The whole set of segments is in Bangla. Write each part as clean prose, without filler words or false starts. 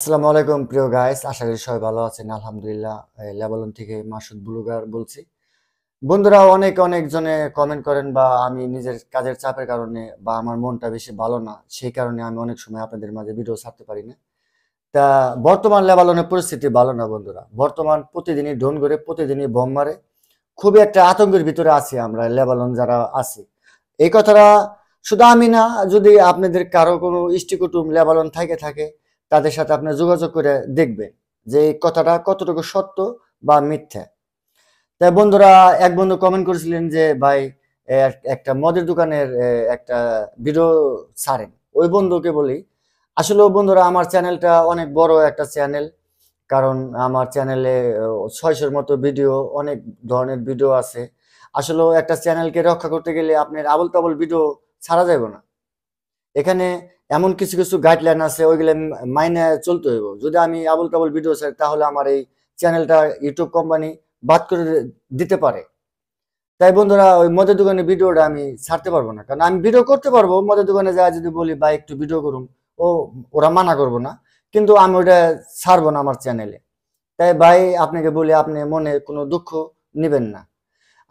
আসসালামু আলাইকুম প্রিয় গাইস, আশা করি সবাই ভালো আছেন। আলহামদুলিল্লাহ। লেবানন থেকে মাসুদ ব্লগার বলছি। বন্ধুরা, অনেক অনেক জনে কমেন্ট করেন বা আমি নিজের কাজের চাপের কারণে বা আমার মনটা বেশি ভালো না, সেই কারণে আমি অনেক সময় আপনাদের মাঝে ভিডিও ছাড়তে পারি না। তা বর্তমান লেবাননের পরিস্থিতি ভালো না বন্ধুরা। বর্তমান প্রতিদিনই ড্রোন করে, প্রতিদিনই বোম মারে। খুবই একটা আতঙ্কের ভিতরে আছি আমরা লেবানন যারা আছি। এই কথাটা শুধু আমি না, যদি আপনাদের কারো কোনো ইষ্টিকুটুম লেবানন থাকে তাদের সাথে আপনি যোগাযোগ করে দেখবেন যে এই কথাটা কতটুকু সত্য বা মিথ্যা। তাই বন্ধুরা, এক বন্ধু কমেন্ট করেছিলেন যে ভাই, একটা মদের দোকানের একটা ভিডিও ছাড়েন। ওই বন্ধুকে বলি, আসলে বন্ধুরা, আমার চ্যানেলটা অনেক বড় একটা চ্যানেল। কারণ আমার চ্যানেলে 600-র মতো ভিডিও, অনেক ধরনের ভিডিও আছে। আসলে একটা চ্যানেলকে রক্ষা করতে গেলে আপনার আবল তাবল ভিডিও ছাড়া যাবে না। এখানে এমন কিছু কিছু গাইডলাইন আছে, ওইগুলো মাইনে চলতে হইব। যদি আমি আবল তাবল ভিডিও ছাড়ি তাহলে আমার এই চ্যানেলটা ইউটিউব কোম্পানি বাদ করে দিতে পারে। তাই বন্ধুরা, ওই মদের দোকানের ভিডিওটা আমি ছাড়তে পারবো না। কারণ আমি ভিডিও করতে পারবো, মদের দোকানে যা যদি বলি ভাই একটু ভিডিও করুন, ও ওরা মানা করবো না, কিন্তু আমি ওটা ছাড়বো না আমার চ্যানেলে। তাই ভাই আপনাকে বলি, আপনি মনে কোনো দুঃখ নেবেন না।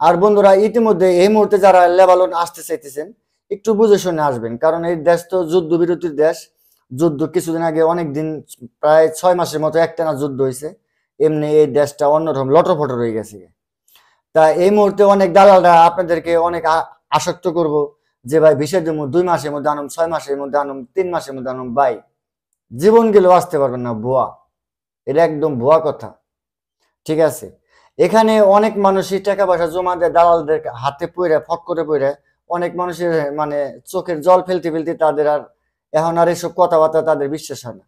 আর বন্ধুরা, ইতিমধ্যে এই মুহূর্তে যারা লেবানন আসতে চাইতেছেন, একটু বুঝে শুনে আসবেন। কারণ এই দেশ তো যুদ্ধ বিরতির দেশ। যুদ্ধ কিছুদিন আগে, অনেক দিন, প্রায় 6 মাসের মতো একটানা যুদ্ধ হয়েছে। এমনি এই দেশটা অন্যরকম লটরপটর হয়ে গেছে। তা এই মুহূর্তে অনেক দালালরা আপনাদেরকে অনেক আসক্ত করব যে ভাই ভিসা দেবো, 2 মাসের মধ্যে আনুম, 6 মাসের মধ্যে আনুম, 3 মাসের মধ্যে আনুম। ভাই, জীবন গেলেও আসতে পারবেন না, ভুয়া। এটা একদম ভুয়া কথা। ঠিক আছে? এখানে অনেক মানুষই টাকা পয়সা জমা দেয় দালালদের হাতে পড়ে, ফট করে পড়ে। অনেক মানুষের মানে চোখের জল ফেলতে ফেলতে তাদের আর এখন আর এসব কথাবার্তা তাদের বিশ্বাস হয় না।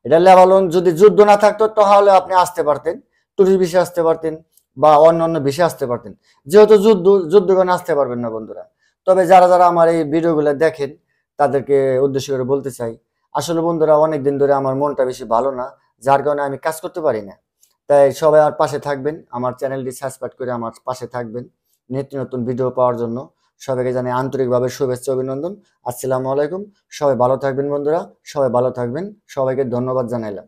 এটা লেবানন যদি যুদ্ধ না থাকতো তাহলে আপনি আসতে পারতেন, টুরিস্ট ভিসা আসতে পারতেন বা অন্যান্য ভিসা আসতে পারতেন। যেহেতু যুদ্ধ কারণে আসতে পারবেন না বন্ধুরা। তবে যারা যারা আমার এই ভিডিওগুলো দেখেন, তাদেরকে উদ্দেশ্য করে বলতে চাই, আসলে বন্ধুরা, অনেকদিন ধরে আমার মনটা বেশি ভালো না, যার কারণে আমি কাজ করতে পারি না। তাই সবাই আমার পাশে থাকবেন, আমার চ্যানেলটি সাবস্ক্রাইব করে আমার পাশে থাকবেন নিত্য নতুন ভিডিও পাওয়ার জন্য। সবাইকে জানাই আন্তরিকভাবে শুভেচ্ছা, অভিনন্দন। আসসালামু আলাইকুম। সবাই ভালো থাকবেন বন্ধুরা, সবাই ভালো থাকবেন। সবাইকে ধন্যবাদ জানাইলাম।